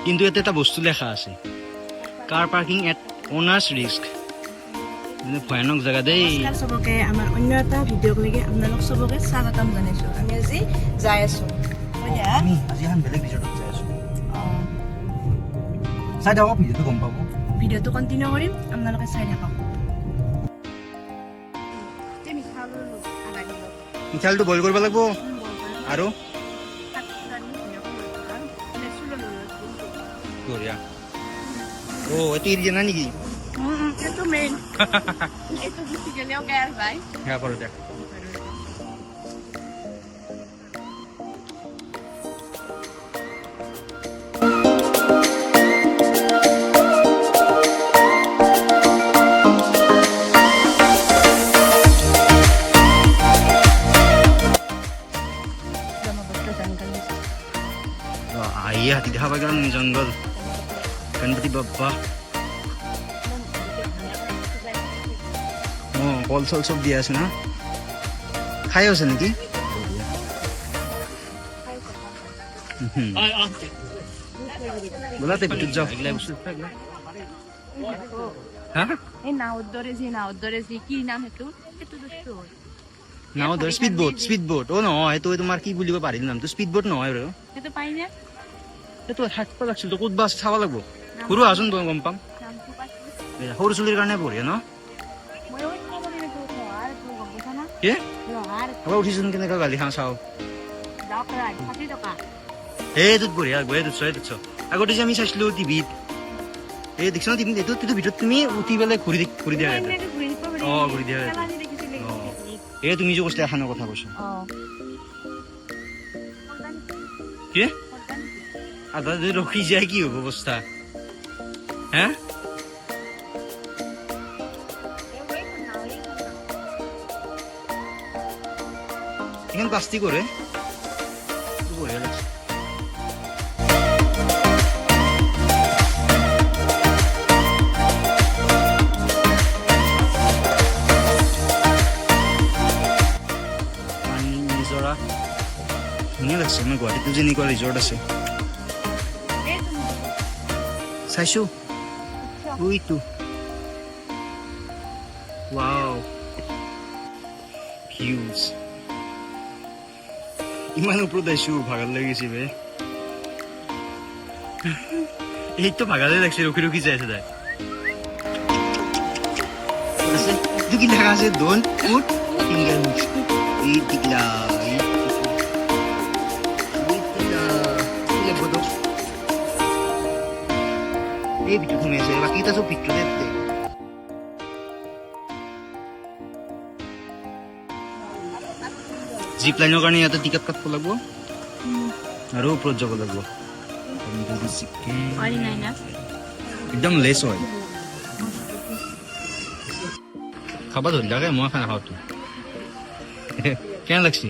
কিন্তু ইয়াতে এটা বস্তু লেখা আছে, কাৰ পাৰ্কিং এট অনাৰ্ছ ৰিস্ক। ভয়ানক জেগা দেই। চবকে আমাৰ অন্য এটা ভিডিঅ'ক লৈকে আপোনালোক চবকে স্বাগতম জনাইছোঁ। আমি আজি যাই আছোঁ আমি আজি এখন বেলেগ ৰিজৰ্টত যাই আছোঁ। চাই থাকক, ভিডিঅ'টো গম পাব। ভিডিঅ'টো কণ্টিনিউ কৰিম, আপোনালোকে চাই থাকক। মিঠালটো বইল কৰিব লাগিব আৰু বঢ়িয়া। এইটো এৰি দিয়া নাই নেকি? এইটো মেইন এইটো গুচি গ'লেও গেছ ভাই। সেয়া কৰোঁ দে। आइए हाथी देखा पाएगा जंगल गणपति बाबा कल चल सब दिया ना खाई আছে নেকি बोलाते ভিতর যাও এগুলা বসে থাকলে হ্যাঁ এই নাওদরে জি কি নাম হেতু হেতু দস্ত নাও ধর স্পিড বোট ও নহয় এইটো তোমাৰ কি বুলিব পাৰিল নামটো স্পিড বোট নহয় আৰু হেতু পাই না এইটো হাতপা লাগছিল তো ক'ত বাছ চাব লাগিব সৰু আছোন তো গম পাম নামটো পাইছো সৰু চুলিৰ কাৰণে বঢ়িয়া ন মই ওই খবৰে তো আৰ তো গবছা না কি লোহাৰ এবাৰ উঠিছোন কেনেকা গালি খাওঁ চাওঁ ডাকরা 60 টাকা এইটোত বঢ়িয়া গৈ এইটোত আগতে যে আমি চাইছিলো টিভিত এই দেখছ না টিভিত এইটো ভিতৰত তুমি উঠি পেলাই ঘূৰি দিয়া ঘূৰি দিয়া এই তুমি যে কৈছিলা এখানৰ কথা কৈছো কি আধা যদি ৰখি যায় কি হ'ব অৱস্থা হ্যাঁ এখানে প্লাস্টিক কৰে বঢ়িয়া লাগছে নিজৰা ধুনীয়া লাগছে আমাৰ গুৱাহাটীতো যেনেকুৱা ৰিজৰ্ট আছে চাইছো ওইটো ওয়াও ভিউজ ইমান ওপৰত আইছো ভাগৰ লাগিছে বে এইটো ভাগৰে লাগছে ৰখি যাই আছে তাই এইটো কি লেখা আছে ডোন্ট পুট ফিংগার এই টিকলা এই ভিডিও শুনে আছে বাকি এটা সব ভিডিও দেখতে জিপ লাইনৰ কাৰণে ইয়াতে টিকেট কাটব লাগিব আৰু ওপৰত যাব লাগিব একদম লেছ হয় খাবা ধৰিলাকে মই খানা খাওঁতো কেনে লাগছি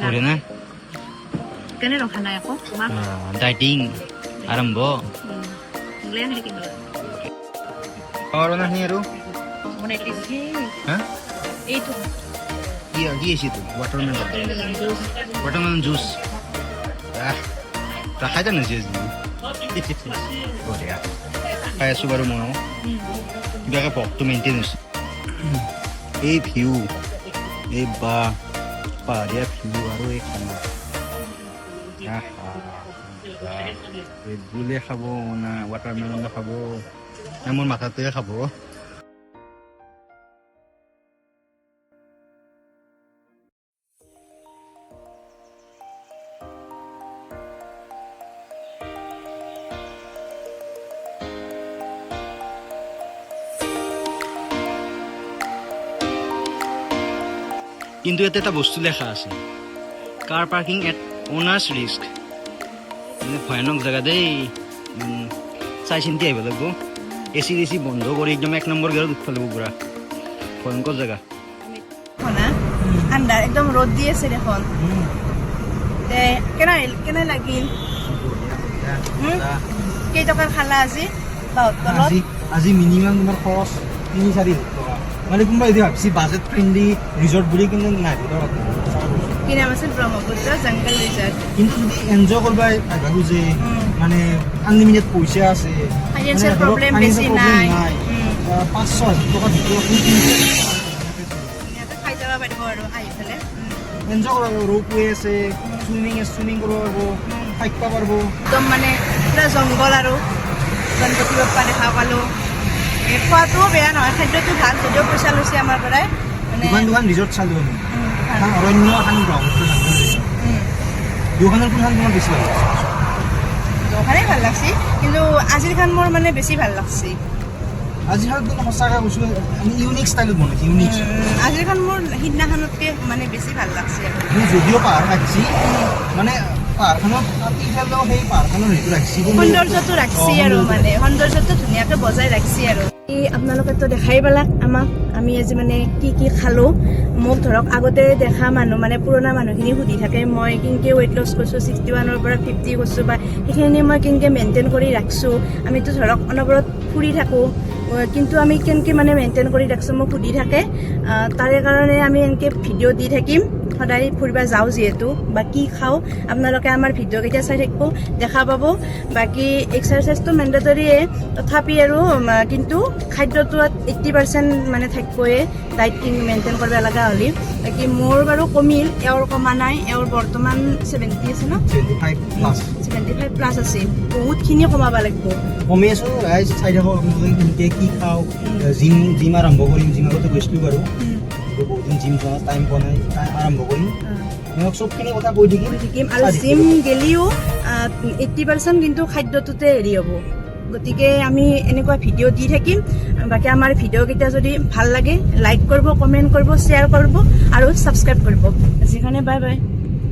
বঢ়িয়া না কেনে ৰখা নাই আকৌ ডাইটিং আৰম্ভ গ্লেন হেকি আৰু নাহি আৰু মনে টিছি হা এইটো কি আছে তো ওয়াটাৰমেলন জুস খাই জানো জুস বঢ়িয়া খাই আছো বাৰু ময়ো কিবাকে ভকটো মেইনটেইন হৈছে এই ভিউ এই বা পাহাৰীয়া ভিউ আৰু এই খানা ৰেডবুলে খাব না ৱাটাৰমেলনে খাব না মোৰ মাথাটোৱে খাব কিন্তু ইয়াতে এটা বস্তু লেখা আছে কাৰ পাৰ্কিং এট অনাৰ্ছ ৰিস্ক ভয়ানক জেগা দেই চাই চিন্তি আহিব লাগিব এচি বন্ধ কৰি একদম 1 নম্বৰ গেৰত উঠিব লাগিব পুৰা ভয়ংকৰ জেগা ঠাণ্ডা একদম ৰ'দ দি আছে দেখোন কেনে লাগিল কেইটকাৰ খালা আজি আজি মিনিমাম তোমাৰ খৰচ 3-4 টকা মানে কোনোবা যদি ভাবছি বাজেট ফ্ৰেণ্ডলি ৰিজৰ্ট বুলি কিন্তু নাই কি নাম আছিল ব্ৰহ্মপুত্ৰ জংগল ৰিজৰ্ট কিন্তু যদি এনজয় কৰিব আহিবা খোজে মানে আনলিমিটেড পইচা আছে ফাইনেন্সিয়েল প্ৰব্লেম বেছি নাই 500,000 টকা ভিতৰত ধুনীয়াকৈ খাই যাব পাৰিব আৰু আহি পেলাই এনজয় কৰিব ৰোপৱে আছে চুইমিং কৰিব পাৰিব থাকিব পাৰিব একদম মানে পুৰা জংঘল আৰু গণপতি বাপ্পা দেখা পালোঁ খোৱাটোও বেয়া নহয় খাদ্যটো ভাল যদিও পইচা লৈছে আমাৰ পৰাই মানে দোকান ৰিজৰ্ট চালোঁ আমি এখন অৰণ্য এখন ব্ৰহ্মপুত্ৰ জংগল ৰিজৰ্ট দোকানৰ কোনখন তোমাৰ বেছি ভাল লাগিছে দোকানেই ভাল লাগছে কিন্তু আজিৰখন মোৰ মানে বেছি ভাল লাগছে আজি কিন্তু সঁচাকৈ কৈছোঁ আমি ইউনিক ষ্টাইলত বনাইছোঁ ইউনিক আজিৰখন মোৰ সিদিনাখনতকৈ মানে বেছি ভাল লাগছে আৰু আমি যদিও পাহাৰ ৰাখিছি মানে পাহাৰখনত কাটি পেলাইও সেই পাহাৰখনৰ হেৰিটো ৰাখিছি সৌন্দৰ্যটো ৰাখছি আৰু মানে সৌন্দৰ্যটো ধুনীয়াকৈ বজাই ৰাখছি আৰু আপোনালোকেতো দেখাই পেলাক আমাক আমি আজি মানে কি খালোঁ মোক ধৰক আগতে দেখা মানুহ মানে পুৰণা মানুহখিনি সুধি থাকে মই কেনেকৈ ৱেইট লছ কৰিছোঁ 61ৰ পৰা 50 কৰিছোঁ বা সেইখিনি মই কেনেকৈ মেইনটেইন কৰি ৰাখিছোঁ আমিতো ধৰক অনবৰত ফুৰি থাকোঁ কিন্তু আমি কেনেকৈ মানে মেইনটেইন কৰি ৰাখিছোঁ মোক সুধি থাকে তাৰে কাৰণে আমি এনেকৈ ভিডিঅ' দি থাকিম সদায় ফুৰিব যাওঁ যিহেতু বা কি খাওঁ আপোনালোকে আমাৰ ভিডিঅ'কেইটা চাই থাকিব দেখা পাব বাকী এক্সাৰচাইজটো মেণ্ডেটৰীয়ে তথাপি আৰু কিন্তু খাদ্যটোত 80% মানে থাকিবই ডাইটিং মেইনটেইন কৰিব লগা হ'লে বাকী মোৰ বাৰু কমিল এওঁৰ কমা নাই এওঁৰ বৰ্তমান 70 আছে ন 75+ আছে বহুতখিনি কমাব লাগিব কমি আছোঁ চাই থাকক আপোনালোকে কেনেকৈ কি খাওঁ জিম আৰম্ভ কৰিম জিম আগতে গৈছিলোঁ বাৰু বহুত দিন জিম যোৱা টাইম পোৱা নাই আৰম্ভ কৰিম মই চবখিনি কথা কৈ থাকিম আৰু জিম গেলিও 80% কিন্তু খাদ্যটোতে হেৰি হ'ব গতিকে আমি এনেকুৱা ভিডিঅ' দি থাকিম বাকী আমাৰ ভিডিঅ'কেইটা যদি ভাল লাগে লাইক কৰিব কমেণ্ট কৰিব শ্বেয়াৰ কৰিব আৰু ছাবস্ক্ৰাইব কৰিব আজিৰ কাৰণে বাই বাই